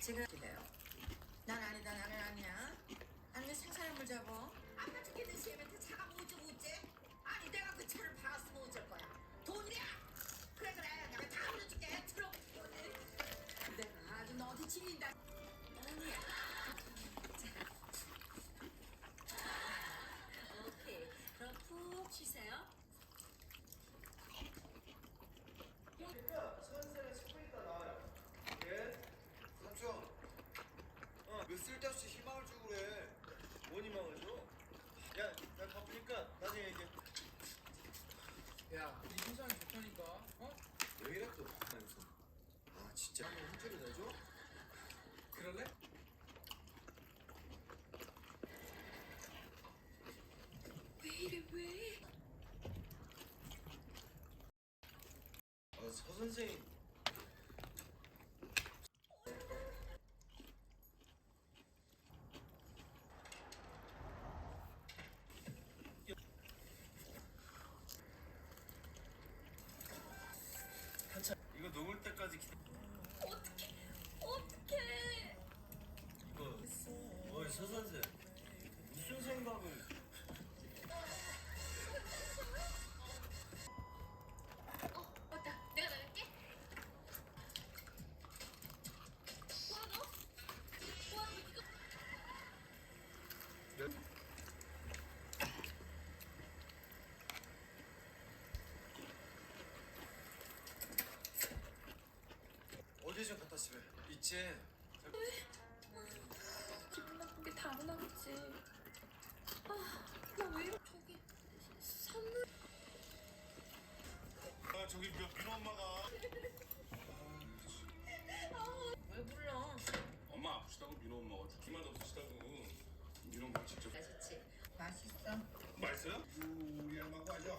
제가 그래요. 난 아니다, 나는 아니야. 나는 왜 생사람을 잡아? 아까 죽겠는 쌤한테 차가 뭐지 뭐지? 아니 내가 그 차를 박았으면 어쩔 거야? 돈이야? 그래 내가 다 올려줄게. 들어. 내가 아주 너한테 질린다. 아니야. 오케이. 그럼 푹 쉬세요. 선생님 10분 있다 나와요. 예? 삼촌. 왜 쓸데없이 희망을 주고 그래? 뭔 희망을 줘? 야, 나 바쁘니까 나중에 얘기해. 야, 이 세상이 좋다니까. 어? 왜 이래 또? 아, 진짜. 한번 힌트를 내줘? 그럴래? 왜 이래 왜? 서 선생님. 한참 이거 녹을 때까지 기다. 어떡해. 어이 서 선생 무슨 생각을? 맞다. 내가 나갈게. 뭐야 너? 뭐야 너 이거? 어디 좀 갖다 집에 있지? 기분 나쁜 게 당연하겠지. 나 왜 이렇게 저기 선물. 아 저기 민호 엄마가. 왜 불러? 엄마 아프시다고 민호 엄마가 죽기만 없으시다고 민호 엄마 직접 맛있지? 맛있어. 맛있어요? 우리 엄마가 아주